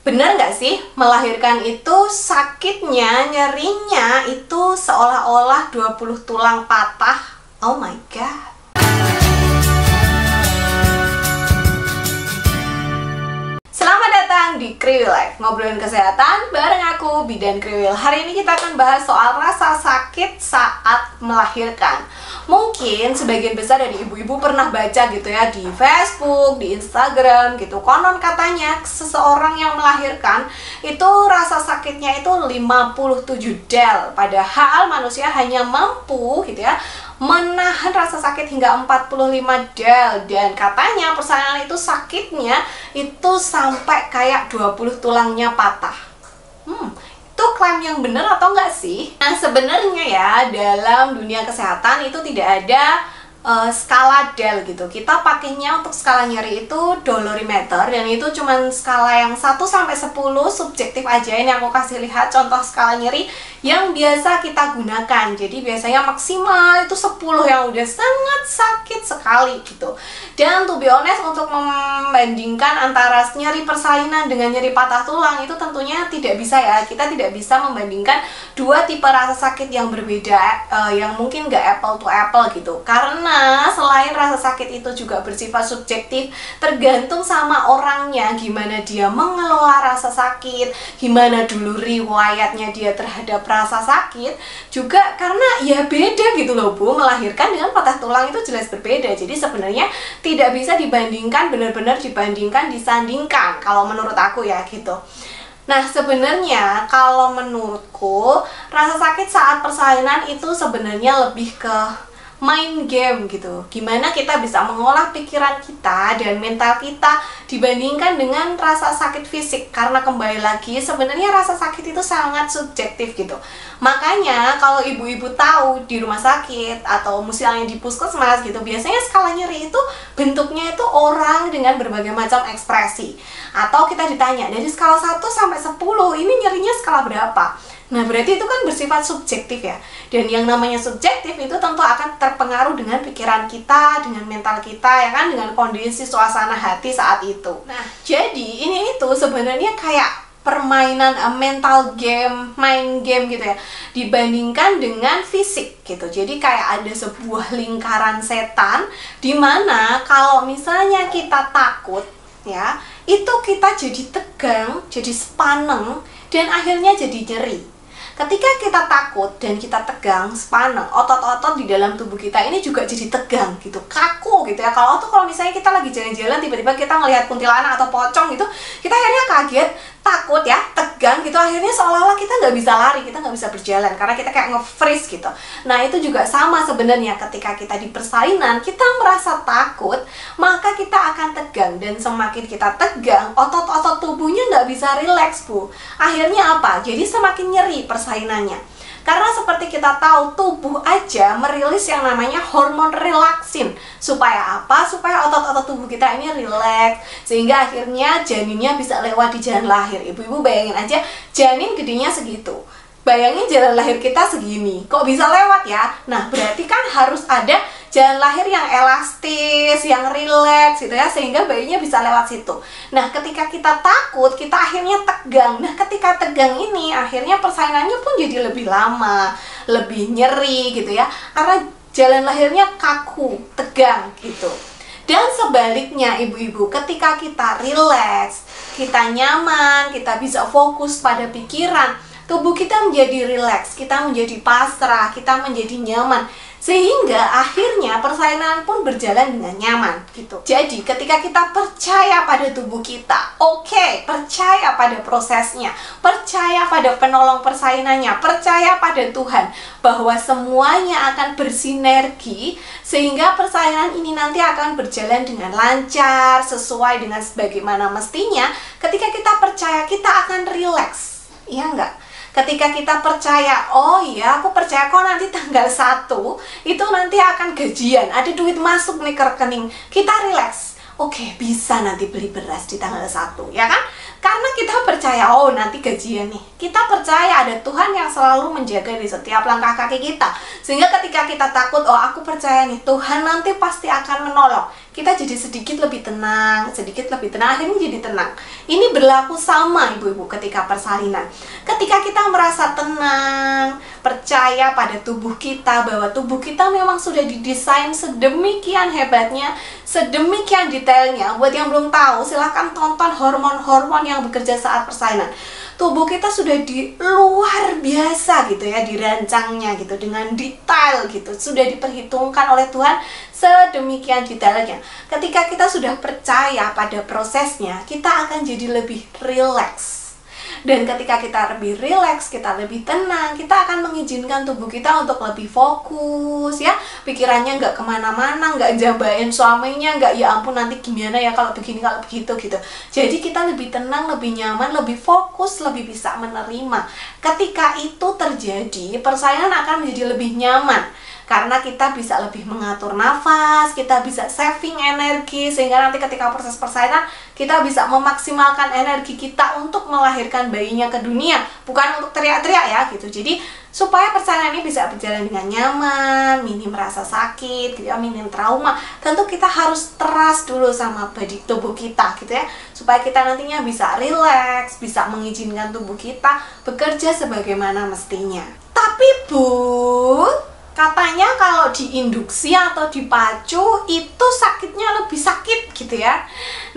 Bener nggak sih, melahirkan itu sakitnya, nyerinya itu seolah-olah 20 tulang patah. Oh my god. Selamat datang di Kriwil Life, ngobrolin kesehatan bareng aku, Bidan Kriwil. Hari ini kita akan bahas soal rasa sakit saat melahirkan. Mungkin sebagian besar dari ibu-ibu pernah baca gitu ya di Facebook, di Instagram gitu. Konon katanya seseorang yang melahirkan itu rasa sakitnya itu 57 del. Padahal manusia hanya mampu gitu ya menahan rasa sakit hingga 45 del. Dan katanya persalinan itu sakitnya itu sampai kayak 20 tulangnya patah. Itu klaim yang benar atau enggak sih? Nah sebenarnya ya dalam dunia kesehatan itu tidak ada skala del gitu. Kita pakainya untuk skala nyeri itu dolorimeter, dan itu cuman skala yang 1 sampai 10 subjektif aja. Ini aku kasih lihat contoh skala nyeri yang biasa kita gunakan. Jadi biasanya maksimal itu 10 yang udah sangat sakit sekali gitu. Dan to be honest, untuk membandingkan antara nyeri persalinan dengan nyeri patah tulang itu tentunya tidak bisa ya. Kita tidak bisa membandingkan dua tipe rasa sakit yang berbeda, yang mungkin nggak apple to apple gitu. Karena selain rasa sakit itu juga bersifat subjektif, tergantung sama orangnya, gimana dia mengelola rasa sakit, gimana dulu riwayatnya dia terhadap rasa sakit. Juga karena ya beda gitu loh Bu, melahirkan dengan patah tulang itu jelas berbeda. Jadi sebenarnya tidak bisa dibandingkan, benar-benar dibandingkan, disandingkan kalau menurut aku ya gitu. Nah sebenarnya kalau menurutku rasa sakit saat persalinan itu sebenarnya lebih ke main game gitu. Gimana kita bisa mengolah pikiran kita dan mental kita dibandingkan dengan rasa sakit fisik. Karena kembali lagi sebenarnya rasa sakit itu sangat subjektif gitu. Makanya kalau ibu-ibu tahu di rumah sakit atau misalnya di puskesmas gitu, biasanya skala nyeri itu bentuknya itu orang dengan berbagai macam ekspresi. Atau kita ditanya dari skala 1 sampai 10 ini nyerinya skala berapa? Nah berarti itu kan bersifat subjektif ya. Dan yang namanya subjektif itu tentu akan terpengaruh dengan pikiran kita, dengan mental kita ya kan, dengan kondisi suasana hati saat itu. Nah jadi ini itu sebenarnya kayak permainan mental game, main game gitu ya, dibandingkan dengan fisik gitu. Jadi kayak ada sebuah lingkaran setan dimana kalau misalnya kita takut ya, itu kita jadi tegang, jadi sepaneng, dan akhirnya jadi nyeri. Ketika kita takut dan kita tegang, sepaneng, otot-otot di dalam tubuh kita ini juga jadi tegang gitu, kaku gitu ya. Kalau misalnya kita lagi jalan-jalan tiba-tiba kita ngelihat kuntilanak atau pocong gitu, kita akhirnya kaget, takut ya, tegang gitu, akhirnya seolah-olah kita nggak bisa lari, kita nggak bisa berjalan karena kita kayak nge-freeze gitu. Nah itu juga sama sebenarnya ketika kita di persalinan, kita merasa takut, maka kita akan tegang, dan semakin kita tegang, otot-otot tubuhnya nggak bisa rileks Bu. Akhirnya apa? Jadi semakin nyeri persalinannya. Karena seperti kita tahu, tubuh aja merilis yang namanya hormon relaksin. Supaya apa? Supaya otot-otot tubuh kita ini rileks, sehingga akhirnya janinnya bisa lewat di jalan lahir. Ibu-ibu bayangin aja, janin gedenya segitu. Bayangin jalan lahir kita segini, kok bisa lewat ya? Nah berarti kan harus ada jalan lahir yang elastis, yang rileks gitu ya, sehingga bayinya bisa lewat situ. Nah ketika kita takut, kita akhirnya tegang. Nah ketika tegang ini akhirnya persalinannya pun jadi lebih lama, lebih nyeri gitu ya, karena jalan lahirnya kaku, tegang gitu. Dan sebaliknya ibu-ibu, ketika kita rileks, kita nyaman, kita bisa fokus pada pikiran, tubuh kita menjadi rileks, kita menjadi pasrah, kita menjadi nyaman, sehingga akhirnya persalinan pun berjalan dengan nyaman gitu. Jadi ketika kita percaya pada tubuh kita, percaya pada prosesnya, percaya pada penolong persalinannya, percaya pada Tuhan bahwa semuanya akan bersinergi, sehingga persalinan ini nanti akan berjalan dengan lancar, sesuai dengan sebagaimana mestinya. Ketika kita percaya, kita akan rileks, iya enggak? Ketika kita percaya, oh iya aku percaya kok nanti tanggal 1 itu nanti akan gajian, ada duit masuk nih ke rekening, kita rileks. Oke, bisa nanti beli beras di tanggal 1 ya kan? Karena kita percaya, oh nanti gajian nih. Kita percaya ada Tuhan yang selalu menjaga di setiap langkah kaki kita. Sehingga ketika kita takut, oh aku percaya nih Tuhan nanti pasti akan menolong. kita jadi sedikit lebih tenang, akhirnya jadi tenang. Ini berlaku sama ibu-ibu ketika persalinan. Ketika kita merasa tenang, percaya pada tubuh kita, bahwa tubuh kita memang sudah didesain sedemikian hebatnya, sedemikian detailnya. Buat yang belum tahu, silahkan tonton hormon-hormon yang bekerja saat persalinan. Tubuh kita sudah di luar biasa gitu ya, dirancangnya gitu dengan detail gitu, sudah diperhitungkan oleh Tuhan sedemikian detailnya. Ketika kita sudah percaya pada prosesnya, kita akan jadi lebih rileks. Dan ketika kita lebih rileks, kita lebih tenang, kita akan mengizinkan tubuh kita untuk lebih fokus ya. Pikirannya nggak kemana-mana, nggak jabain suaminya, nggak ya ampun nanti gimana ya kalau begini, kalau begitu gitu. Jadi kita lebih tenang, lebih nyaman, lebih fokus, lebih bisa menerima. Ketika itu terjadi, persalinan akan menjadi lebih nyaman. Karena kita bisa lebih mengatur nafas, kita bisa saving energi, sehingga nanti ketika proses persalinan kita bisa memaksimalkan energi kita untuk melahirkan bayinya ke dunia, bukan untuk teriak-teriak ya gitu. Jadi supaya persalinan ini bisa berjalan dengan nyaman, minim rasa sakit, gitu ya, minim trauma, tentu kita harus trust dulu sama body tubuh kita gitu ya, supaya kita nantinya bisa relax, bisa mengizinkan tubuh kita bekerja sebagaimana mestinya. Tapi Bu, katanya kalau diinduksi atau dipacu itu sakitnya lebih sakit gitu ya.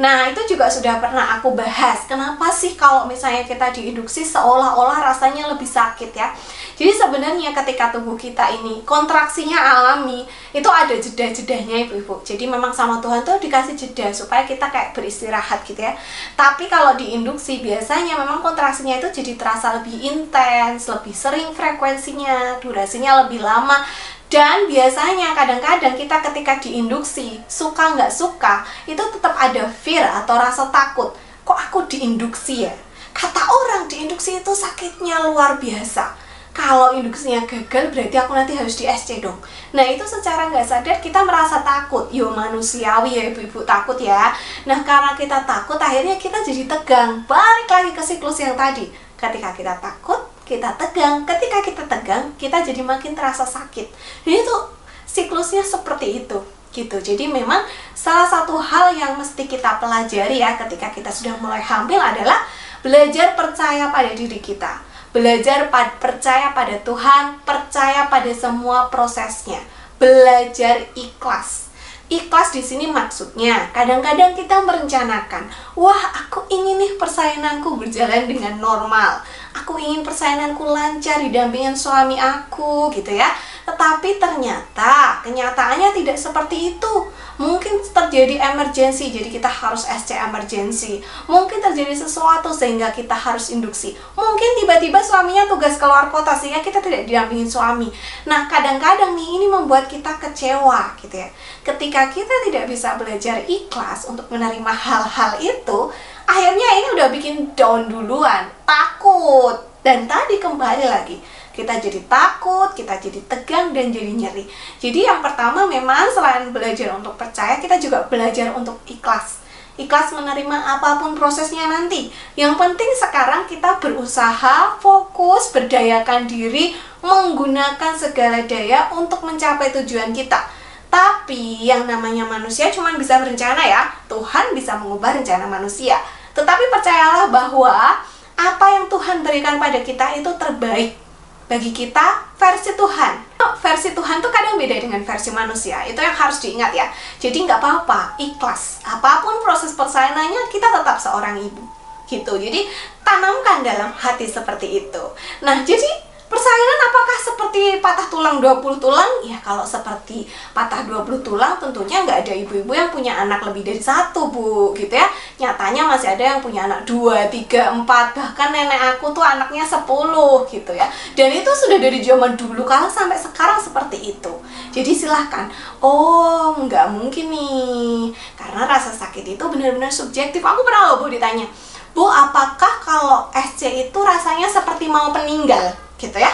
Nah itu juga sudah pernah aku bahas. Kenapa sih kalau misalnya kita diinduksi seolah-olah rasanya lebih sakit ya. Jadi sebenarnya ketika tubuh kita ini kontraksinya alami, itu ada jeda-jedanya ibu-ibu. Jadi memang sama Tuhan tuh dikasih jeda supaya kita kayak beristirahat gitu ya. Tapi kalau diinduksi biasanya memang kontraksinya itu jadi terasa lebih intens, lebih sering frekuensinya, durasinya lebih lama. Dan biasanya kadang-kadang kita ketika diinduksi, suka nggak suka, itu tetap ada fear atau rasa takut. Kok aku diinduksi ya? Kata orang diinduksi itu sakitnya luar biasa. Kalau induksinya gagal berarti aku nanti harus di SC dong. Nah itu secara nggak sadar kita merasa takut. Yo manusiawi ya ibu-ibu, takut ya. Nah karena kita takut akhirnya kita jadi tegang. Balik lagi ke siklus yang tadi. Ketika kita takut, kita tegang. Ketika kita tegang, kita jadi makin terasa sakit. Dan itu siklusnya seperti itu gitu. Jadi memang salah satu hal yang mesti kita pelajari ya ketika kita sudah mulai hamil adalah belajar percaya pada diri kita. Belajar percaya pada Tuhan, percaya pada semua prosesnya. Belajar ikhlas. Ikhlas di sini maksudnya kadang-kadang kita merencanakan, wah aku ingin nih persalinanku berjalan dengan normal. Aku ingin persalinanku lancar didampingin suami aku gitu ya. Tetapi ternyata kenyataannya tidak seperti itu. Mungkin terjadi emergency, jadi kita harus SC emergency. Mungkin terjadi sesuatu sehingga kita harus induksi. Mungkin tiba-tiba suaminya tugas keluar kota sehingga kita tidak didampingin suami. Nah kadang-kadang nih ini membuat kita kecewa gitu ya. Ketika kita tidak bisa belajar ikhlas untuk menerima hal-hal itu, akhirnya ini udah bikin down duluan, takut. Dan tadi kembali lagi, kita jadi takut, kita jadi tegang, dan jadi nyeri. Jadi yang pertama memang selain belajar untuk percaya, kita juga belajar untuk ikhlas. Ikhlas menerima apapun prosesnya nanti. Yang penting sekarang kita berusaha, fokus, berdayakan diri, menggunakan segala daya untuk mencapai tujuan kita. Tapi yang namanya manusia cuma bisa berencana ya. Tuhan bisa mengubah rencana manusia. Tetapi percayalah bahwa apa yang Tuhan berikan pada kita itu terbaik bagi kita versi Tuhan. Versi Tuhan tuh kadang beda dengan versi manusia. Itu yang harus diingat ya. Jadi nggak apa-apa, ikhlas. Apapun proses persalinannya, kita tetap seorang ibu. Gitu. Jadi tanamkan dalam hati seperti itu. Nah, jadi persalinan apakah seperti patah tulang 20 tulang? Ya kalau seperti patah 20 tulang tentunya nggak ada ibu-ibu yang punya anak lebih dari satu Bu, gitu ya. Nyatanya masih ada yang punya anak 2, 3, 4, bahkan nenek aku tuh anaknya 10 gitu ya. Dan itu sudah dari zaman dulu kalau sampai sekarang seperti itu. Jadi silahkan, oh nggak mungkin nih, karena rasa sakit itu benar-benar subjektif. Aku pernah loh Bu ditanya, Bu apakah kalau SC itu rasanya seperti mau meninggal? Gitu ya.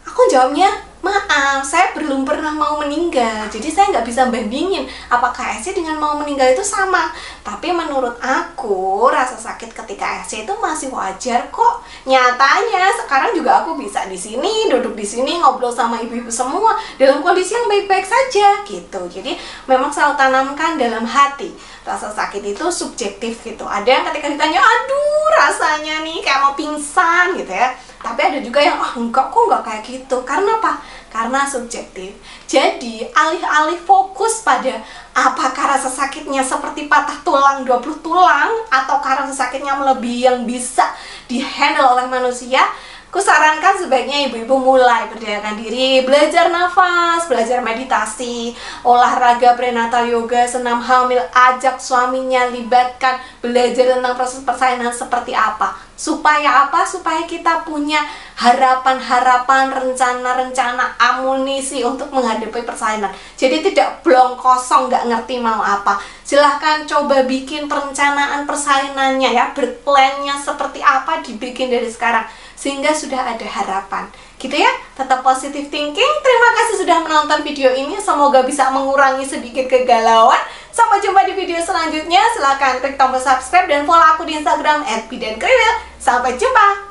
Aku jawabnya, maaf, saya belum pernah mau meninggal. Jadi saya nggak bisa bandingin apakah SC dengan mau meninggal itu sama. Tapi menurut aku, rasa sakit ketika SC itu masih wajar kok. Nyatanya sekarang juga aku bisa di sini, duduk di sini, ngobrol sama ibu-ibu semua dalam kondisi yang baik-baik saja gitu. Jadi memang selalu tanamkan dalam hati, rasa sakit itu subjektif gitu. Ada yang ketika ditanya, aduh rasanya nih kayak mau pingsan gitu ya. Tapi ada juga yang, enggak kok enggak kayak gitu. Karena apa? Karena subjektif. Jadi alih-alih fokus pada apakah rasa sakitnya seperti patah tulang 20 tulang ataukah rasa sakitnya melebihi yang bisa dihandle oleh manusia, kusarankan sebaiknya ibu-ibu mulai berdiamkan diri, belajar nafas, belajar meditasi, olahraga prenatal yoga, senam hamil, ajak suaminya, libatkan, belajar tentang proses persalinan seperti apa. Supaya apa? Supaya kita punya harapan-harapan, rencana-rencana, amunisi untuk menghadapi persalinan. Jadi tidak blong kosong, nggak ngerti mau apa. Silahkan coba bikin perencanaan persalinannya ya, berplannya seperti apa, dibikin dari sekarang sehingga sudah ada harapan gitu ya. Tetap positive thinking. Terima kasih sudah menonton video ini, semoga bisa mengurangi sedikit kegalauan. Sampai jumpa di video selanjutnya. Silahkan klik tombol subscribe dan follow aku di Instagram @bidankriwil. Sampai jumpa.